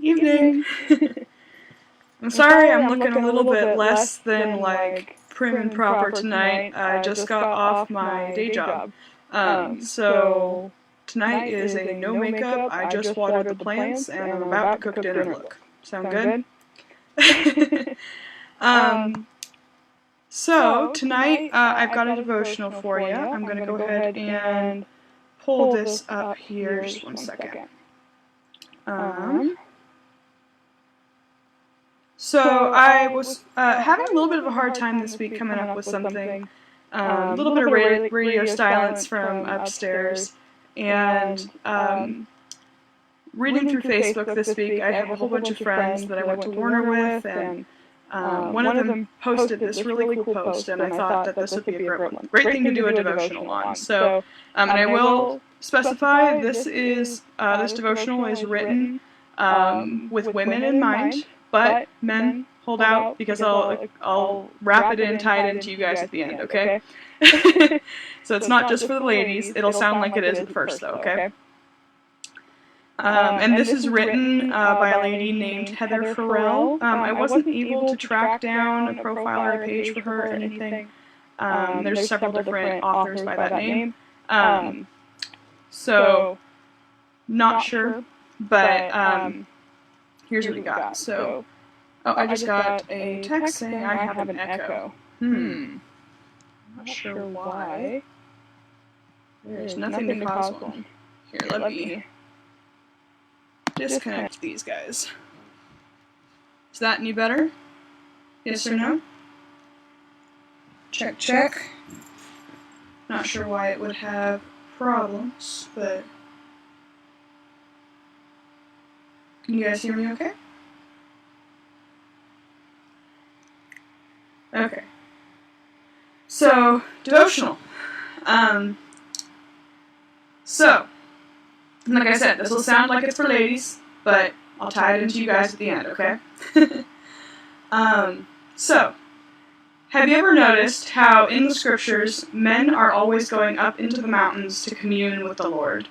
Evening. I'm sorry I'm looking a little bit less than like prim and proper tonight. I just got off my day job. So tonight is a no makeup. I just watered the plants and I'm about to cook dinner look. Sound good? So tonight I've got a devotional for you. I'm going to go ahead and pull this up here. Just one second. So I was having a little bit of a hard time this week coming up with something. A little bit of radio silence from upstairs. And reading through Facebook this week, I have a whole bunch of friends that I went to Warner with, and one of them posted this really cool post, and I thought that this would be a great thing to do a devotional on. So, and I will specify this devotional is written with women in mind. But men, hold out, because I'll wrap it in, tie it into you guys at the end, okay? So it's not just for the ladies. It'll sound like it is at first, though, okay? And this is written by a lady named Heather Carrell. I wasn't able to track down a profile or a page for her or anything. There's several different authors by that name. So, not sure, but here's what we got. So, I just got a text saying I have an echo. I'm not sure why. There's nothing to cause one. Here, let me disconnect these guys. Is that any better? Yes or no? Check, check. Not sure why it would have problems, but can you guys hear me okay? Okay. So, devotional. So, like I said, this will sound like it's for ladies, but I'll tie it into you guys at the end, okay? So, have you ever noticed how in the scriptures, men are always going up into the mountains to commune with the Lord?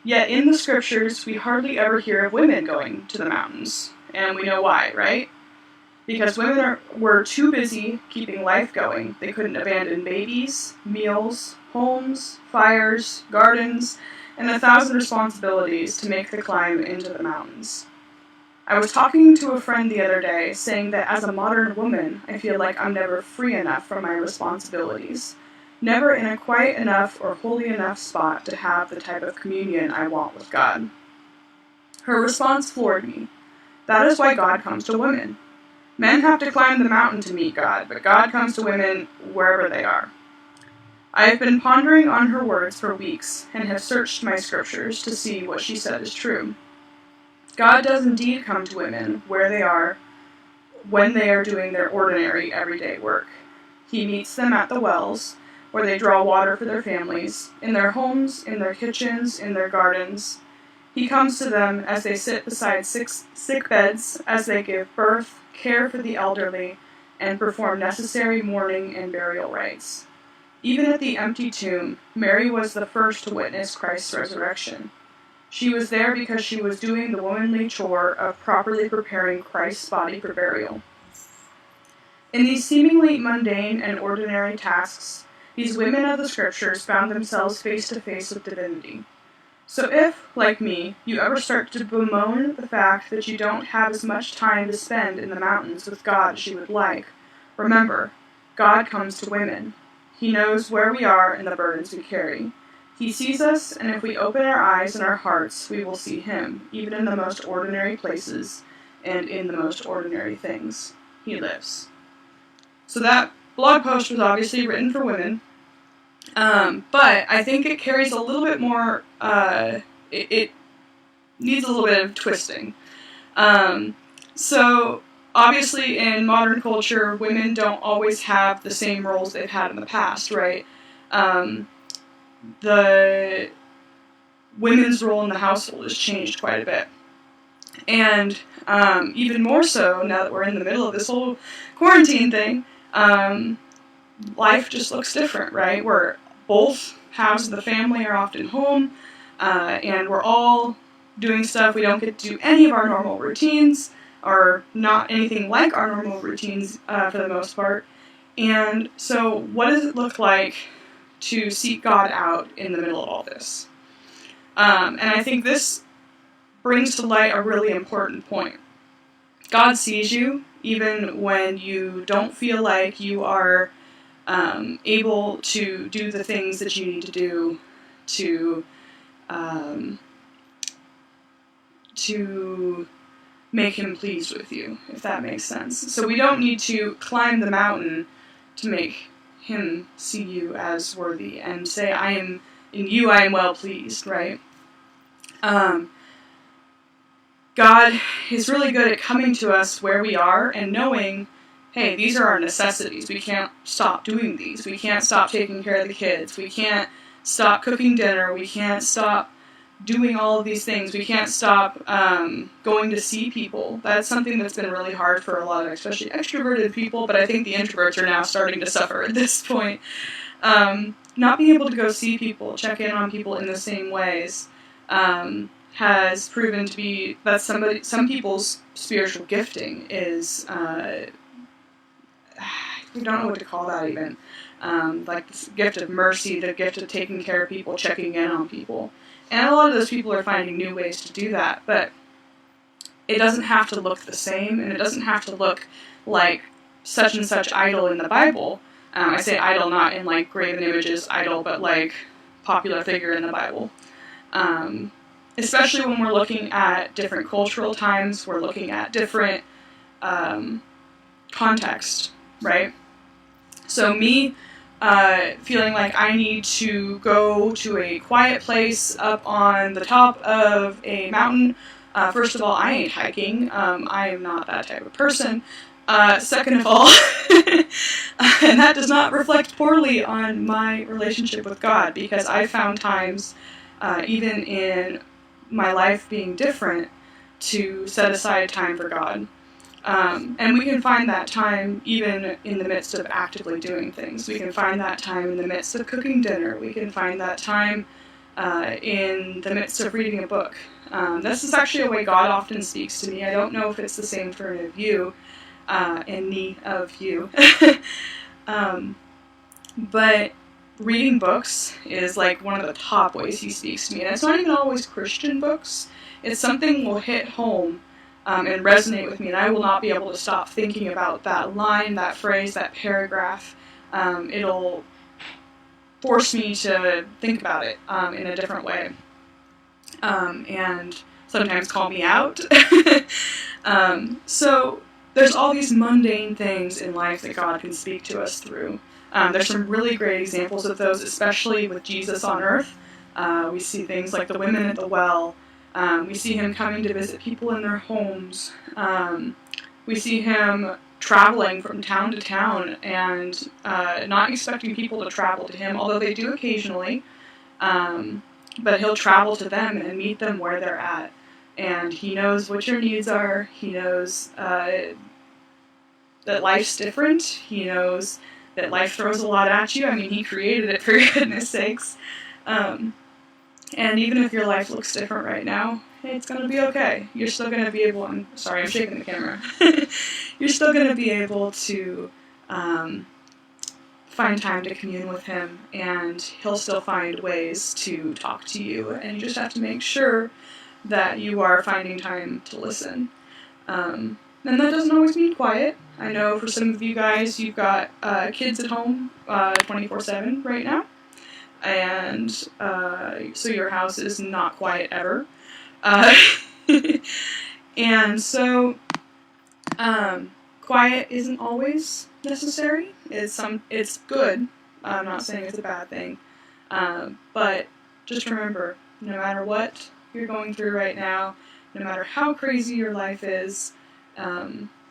Yet in the scriptures, we hardly ever hear of women going to the mountains. And we know why, right? Because women were too busy keeping life going. They couldn't abandon babies, meals, homes, fires, gardens, and 1,000 responsibilities to make the climb into the mountains. I was talking to a friend the other day, saying that as a modern woman, I feel like I'm never free enough from my responsibilities. Never in a quiet enough or holy enough spot to have the type of communion I want with God. Her response floored me. That is why God comes to women. Men have to climb the mountain to meet God, but God comes to women wherever they are. I have been pondering on her words for weeks, and have searched my scriptures to see what she said is true. God does indeed come to women where they are, when they are doing their ordinary, everyday work. He meets them at the wells, where they draw water for their families, in their homes, in their kitchens, in their gardens. He comes to them as they sit beside sick beds, as they give birth, care for the elderly, and perform necessary mourning and burial rites. Even at the empty tomb, Mary was the first to witness Christ's resurrection. She was there because she was doing the womanly chore of properly preparing Christ's body for burial. In these seemingly mundane and ordinary tasks, these women of the scriptures found themselves face to face with divinity. So if, like me, you ever start to bemoan the fact that you don't have as much time to spend in the mountains with God as you would like, remember, God comes to women. He knows where we are and the burdens we carry. He sees us, and if we open our eyes and our hearts, we will see Him, even in the most ordinary places and in the most ordinary things. He lives. So that blog post was obviously written for women. But I think it carries a little bit more, it needs a little bit of twisting. So, obviously in modern culture, women don't always have the same roles they've had in the past, right? The women's role in the household has changed quite a bit. And even more so, now that we're in the middle of this whole quarantine thing, life just looks different, right? Where both halves of the family are often home, and we're all doing stuff. We don't get to do any of our normal routines, or not anything like our normal routines for the most part. And so what does it look like to seek God out in the middle of all this? And I think this brings to light a really important point. God sees you even when you don't feel like you are able to do the things that you need to do to make him pleased with you, if that makes sense. So we don't need to climb the mountain to make him see you as worthy and say, I am in you, I am well pleased, right? God is really good at coming to us where we are and knowing, hey, these are our necessities. We can't stop doing these. We can't stop taking care of the kids. We can't stop cooking dinner. We can't stop doing all of these things. We can't stop going to see people. That's something that's been really hard for a lot of, especially extroverted people, but I think the introverts are now starting to suffer at this point. Not being able to go see people, check in on people in the same ways, has proven to be that some people's spiritual gifting is, we don't know what to call that even, like the gift of mercy, the gift of taking care of people, checking in on people. And a lot of those people are finding new ways to do that, but it doesn't have to look the same, and it doesn't have to look like such and such idol in the Bible. I say idol not in like graven images idol, but like popular figure in the Bible. Especially when we're looking at different cultural times, we're looking at different context, right? So me feeling like I need to go to a quiet place up on the top of a mountain. First of all, I ain't hiking. I am not that type of person. Second of all, and that does not reflect poorly on my relationship with God, because I found times, even in my life being different, to set aside time for God. And we can find that time even in the midst of actively doing things. We can find that time in the midst of cooking dinner. We can find that time in the midst of reading a book. This is actually a way God often speaks to me. I don't know if it's the same for any of you, any of you. But reading books is like one of the top ways he speaks to me. And it's not even always Christian books. It's something will hit home and resonate with me, and I will not be able to stop thinking about that line, that phrase, that paragraph. It'll force me to think about it in a different way, and sometimes call me out. So there's all these mundane things in life that God can speak to us through. There's some really great examples of those, especially with Jesus on earth. We see things like the women at the well. We see him coming to visit people in their homes. We see him traveling from town to town and not expecting people to travel to him, although they do occasionally. But he'll travel to them and meet them where they're at. And he knows what your needs are. He knows that life's different. He knows that life throws a lot at you. I mean, he created it, for goodness sakes. And even if your life looks different right now, hey, it's going to be okay. You're still going to be able, I'm shaking the camera. You're still going to be able to find time to commune with him, and he'll still find ways to talk to you, and you just have to make sure that you are finding time to listen. And that doesn't always mean quiet. I know for some of you guys, you've got kids at home 24/7 right now. And so your house is not quiet ever. And so quiet isn't always necessary. It's good. I'm not saying it's a bad thing. But just remember, no matter what you're going through right now, no matter how crazy your life is,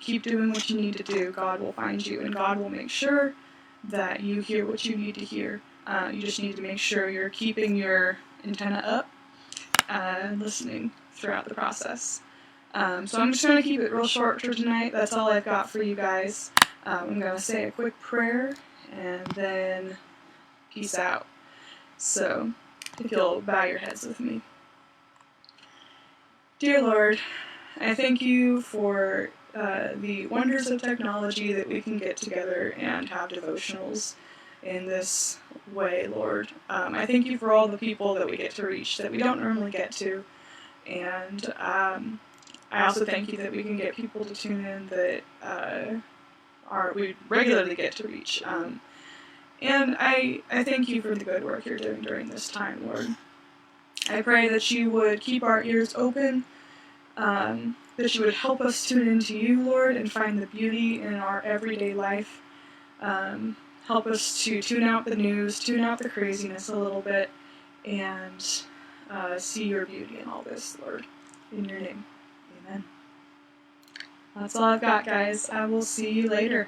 keep doing what you need to do. God will find you, and God will make sure that you hear what you need to hear. You just need to make sure you're keeping your antenna up and listening throughout the process. So I'm just going to keep it real short for tonight. That's all I've got for you guys. I'm going to say a quick prayer and then peace out. So if you'll bow your heads with me. Dear Lord, I thank you for the wonders of technology that we can get together and have devotionals in this way, Lord. I thank you for all the people that we get to reach that we don't normally get to. And I also thank you that we can get people to tune in that we regularly get to reach. And I thank you for the good work you're doing during this time, Lord. I pray that you would keep our ears open, that you would help us tune into you, Lord, and find the beauty in our everyday life. Help us to tune out the news, tune out the craziness a little bit, and see your beauty in all this, Lord. In your name, amen. That's all I've got, guys. I will see you later.